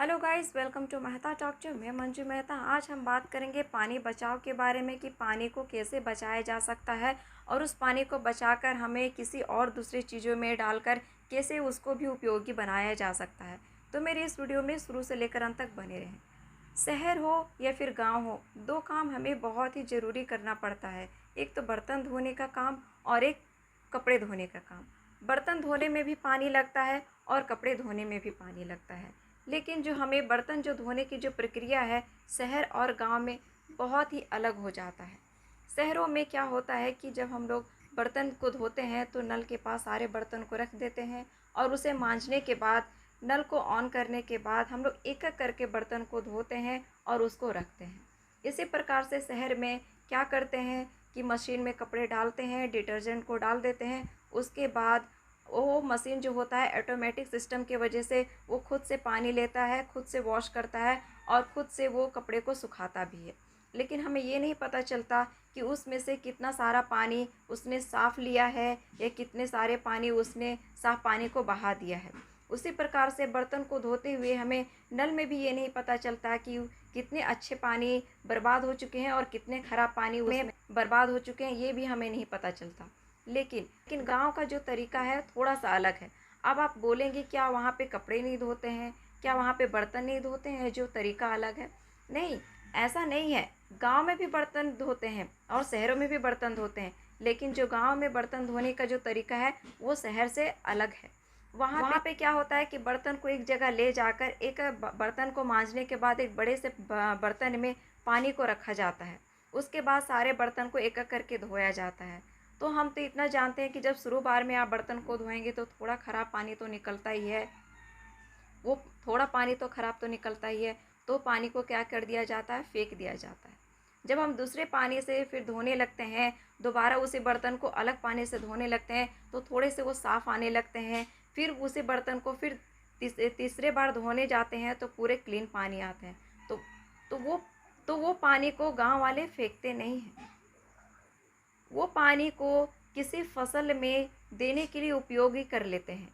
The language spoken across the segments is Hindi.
Hello guys, welcome to Mehta talk two. मैं मंजू मेहता। आज हम बात करेंगे पानी बचाव के बारे में कि पानी को कैसे बचाया जा सकता है और उस पानी को बचाकर हमें किसी और दूसरी चीज़ों में डालकर कैसे उसको भी उपयोगी बनाया जा सकता है। तो मेरे इस वीडियो में शुरू से लेकर अंत तक बने रहें। शहर हो या फिर गांव हो, दो काम हमें बहुत ही ज़रूरी करना पड़ता है। एक तो बर्तन धोने का काम और एक कपड़े धोने का काम। बर्तन धोने में भी पानी लगता है और कपड़े धोने में भी पानी लगता है। लेकिन जो हमें बर्तन जो धोने की जो प्रक्रिया है, शहर और गांव में बहुत ही अलग हो जाता है। शहरों में क्या होता है कि जब हम लोग बर्तन को धोते हैं तो नल के पास सारे बर्तन को रख देते हैं और उसे मांजने के बाद नल को ऑन करने के बाद हम लोग एक एक करके बर्तन को धोते हैं और उसको रखते हैं। इसी प्रकार से शहर में क्या करते हैं कि मशीन में कपड़े डालते हैं, डिटर्जेंट को डाल देते हैं, उसके बाद वो मशीन जो होता है ऑटोमेटिक सिस्टम की वजह से वो खुद से पानी लेता है, खुद से वॉश करता है और खुद से वो कपड़े को सुखाता भी है। लेकिन हमें ये नहीं पता चलता कि उसमें से कितना सारा पानी उसने साफ़ लिया है या कितने सारे पानी उसने साफ़ पानी को बहा दिया है। उसी प्रकार से बर्तन को धोते हुए हमें नल में भी ये नहीं पता चलता कि कितने अच्छे पानी बर्बाद हो चुके हैं और कितने ख़राब पानी उसमें बर्बाद हो चुके हैं, ये भी हमें नहीं पता चलता। लेकिन गांव का जो तरीका है थोड़ा सा अलग है। अब आप बोलेंगे क्या वहाँ पे कपड़े नहीं धोते हैं, क्या वहाँ पे बर्तन नहीं धोते हैं, जो तरीका अलग है? नहीं, ऐसा नहीं है। गांव में भी बर्तन धोते हैं और शहरों में भी बर्तन धोते हैं, लेकिन जो गांव में बर्तन धोने का जो तरीका है वो शहर से अलग है। वहाँ पे क्या होता है कि बर्तन को एक जगह ले जाकर एक बर्तन को मांजने के बाद एक बड़े से बर्तन में पानी को रखा जाता है। उसके बाद सारे बर्तन को एक एक करके धोया जाता है। तो हम तो इतना जानते हैं कि जब शुरू बार में आप बर्तन को धोएंगे तो थोड़ा ख़राब पानी तो निकलता ही है। वो थोड़ा पानी तो ख़राब तो निकलता ही है। तो पानी को क्या कर दिया जाता है, फेंक दिया जाता है। जब हम दूसरे पानी से फिर धोने लगते हैं, दोबारा उसी बर्तन को अलग पानी से धोने लगते हैं तो थोड़े से वो साफ़ आने लगते हैं। फिर उसी बर्तन को फिर तीसरे बार धोने जाते हैं तो पूरे क्लीन पानी आते हैं। तो तो वो तो वो पानी को गांव वाले फेंकते नहीं हैं। वो पानी को किसी फसल में देने के लिए उपयोगी कर लेते हैं,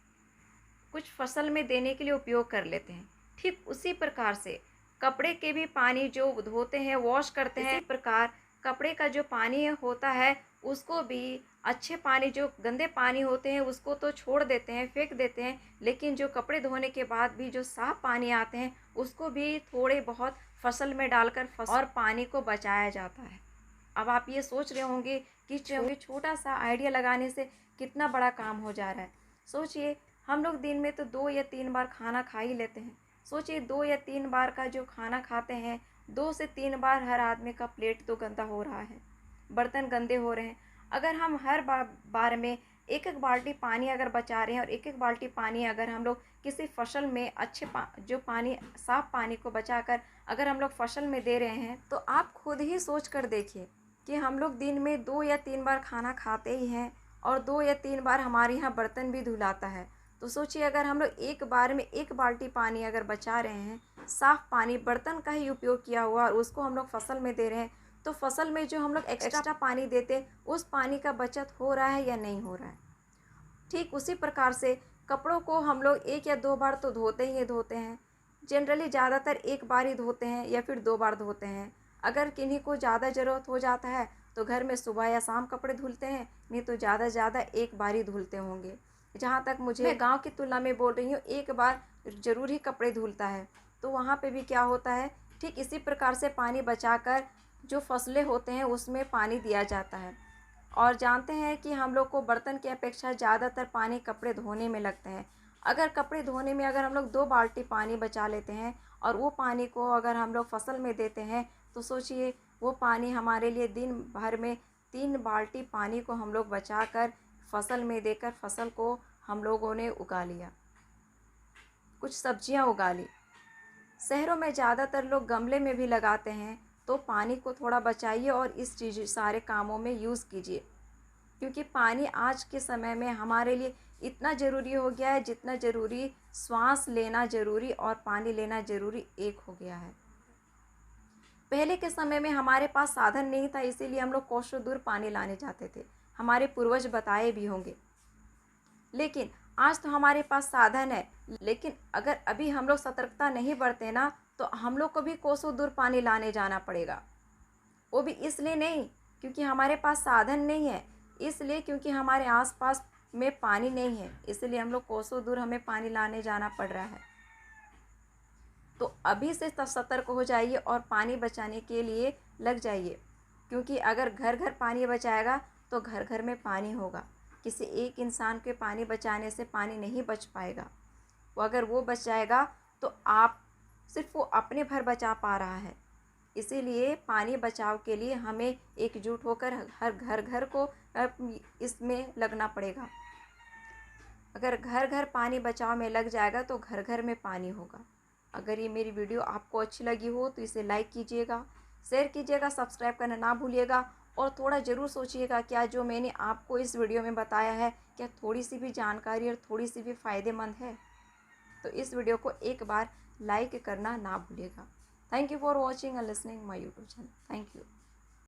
कुछ फसल में देने के लिए उपयोग कर लेते हैं। ठीक उसी प्रकार से कपड़े के भी पानी जो धोते हैं, वॉश करते हैं, इसी प्रकार कपड़े का जो पानी होता है उसको भी अच्छे पानी, जो गंदे पानी होते हैं उसको तो छोड़ देते हैं, फेंक देते हैं, लेकिन जो कपड़े धोने के बाद भी जो साफ़ पानी आते हैं उसको भी थोड़े बहुत फसल में डालकर और पानी को बचाया जाता है। अब आप ये सोच रहे होंगे कि छोटा सा आइडिया लगाने से कितना बड़ा काम हो जा रहा है। सोचिए, हम लोग दिन में तो 2 या 3 बार खाना खा ही लेते हैं। सोचिए 2 या 3 बार का जो खाना खाते हैं, 2 से 3 बार हर आदमी का प्लेट तो गंदा हो रहा है, बर्तन गंदे हो रहे हैं। अगर हम हर बार में एक एक बाल्टी पानी अगर बचा रहे हैं और एक एक बाल्टी पानी अगर हम लोग किसी फसल में जो पानी, साफ़ पानी को बचाकर अगर हम लोग फसल में दे रहे हैं तो आप खुद ही सोच कर देखिए कि हम लोग दिन में 2 या 3 बार खाना खाते ही हैं और 2 या 3 बार हमारे यहाँ बर्तन भी धुलाता है। तो सोचिए अगर हम लोग एक बार में एक बाल्टी पानी अगर बचा रहे हैं, साफ़ पानी बर्तन का ही उपयोग किया हुआ, और उसको हम लोग फसल में दे रहे हैं, तो फसल में जो हम लोग एक्स्ट्रा पानी देते उस पानी का बचत हो रहा है या नहीं हो रहा है? ठीक उसी प्रकार से कपड़ों को हम लोग 1 या 2 बार तो धोते ही धोते हैं। जनरली ज़्यादातर 1 बार ही धोते हैं या फिर 2 बार धोते हैं। अगर किन्हीं को ज़्यादा ज़रूरत हो जाता है तो घर में सुबह या शाम कपड़े धुलते हैं, नहीं तो ज़्यादा से ज़्यादा 1 बार ही धुलते होंगे। जहाँ तक मुझे, मैं गाँव की तुलना में बोल रही हूँ, 1 बार ज़रूर ही कपड़े धुलता है। तो वहाँ पे भी क्या होता है, ठीक इसी प्रकार से पानी बचाकर जो फसलें होते हैं उसमें पानी दिया जाता है। और जानते हैं कि हम लोग को बर्तन की अपेक्षा ज़्यादातर पानी कपड़े धोने में लगते हैं। अगर कपड़े धोने में अगर हम लोग 2 बाल्टी पानी बचा लेते हैं और वो पानी को अगर हम लोग फसल में देते हैं तो सोचिए वो पानी हमारे लिए दिन भर में 3 बाल्टी पानी को हम लोग बचा कर फसल में देकर फसल को हम लोगों ने उगा लिया, कुछ सब्जियां उगा ली। शहरों में ज़्यादातर लोग गमले में भी लगाते हैं। तो पानी को थोड़ा बचाइए और इस चीज़ सारे कामों में यूज़ कीजिए, क्योंकि पानी आज के समय में हमारे लिए इतना ज़रूरी हो गया है जितना ज़रूरी श्वास लेना ज़रूरी और पानी लेना ज़रूरी एक हो गया है। पहले के समय में हमारे पास साधन नहीं था, इसीलिए हम लोग कोसों दूर पानी लाने जाते थे, हमारे पूर्वज बताए भी होंगे। लेकिन आज तो हमारे पास साधन है, लेकिन अगर अभी हम लोग सतर्कता नहीं बरते ना तो हम लोग को भी कोसों दूर पानी लाने जाना पड़ेगा। वो भी इसलिए नहीं क्योंकि हमारे पास साधन नहीं है, इसलिए क्योंकि हमारे आसपास में पानी नहीं है, इसलिए हम लोग कोसों दूर हमें पानी लाने जाना पड़ रहा है। तो अभी से सतर्क हो जाइए और पानी बचाने के लिए लग जाइए, क्योंकि अगर घर घर पानी बचाएगा तो घर घर में पानी होगा। किसी एक इंसान के पानी बचाने से पानी नहीं बच पाएगा। वो अगर वो बच जाएगा तो आप सिर्फ वो अपने भर बचा पा रहा है। इसीलिए पानी बचाव के लिए हमें एकजुट होकर हर घर घर को इसमें लगना पड़ेगा। अगर घर घर पानी बचाव में लग जाएगा तो घर घर में पानी होगा। अगर ये मेरी वीडियो आपको अच्छी लगी हो तो इसे लाइक कीजिएगा, शेयर कीजिएगा, सब्सक्राइब करना ना भूलिएगा और थोड़ा ज़रूर सोचिएगा क्या जो मैंने आपको इस वीडियो में बताया है क्या थोड़ी सी भी जानकारी और थोड़ी सी भी फ़ायदेमंद है। तो इस वीडियो को एक बार लाइक करना ना भूलिएगा। Thank you for watching and listening my YouTube channel. Thank you.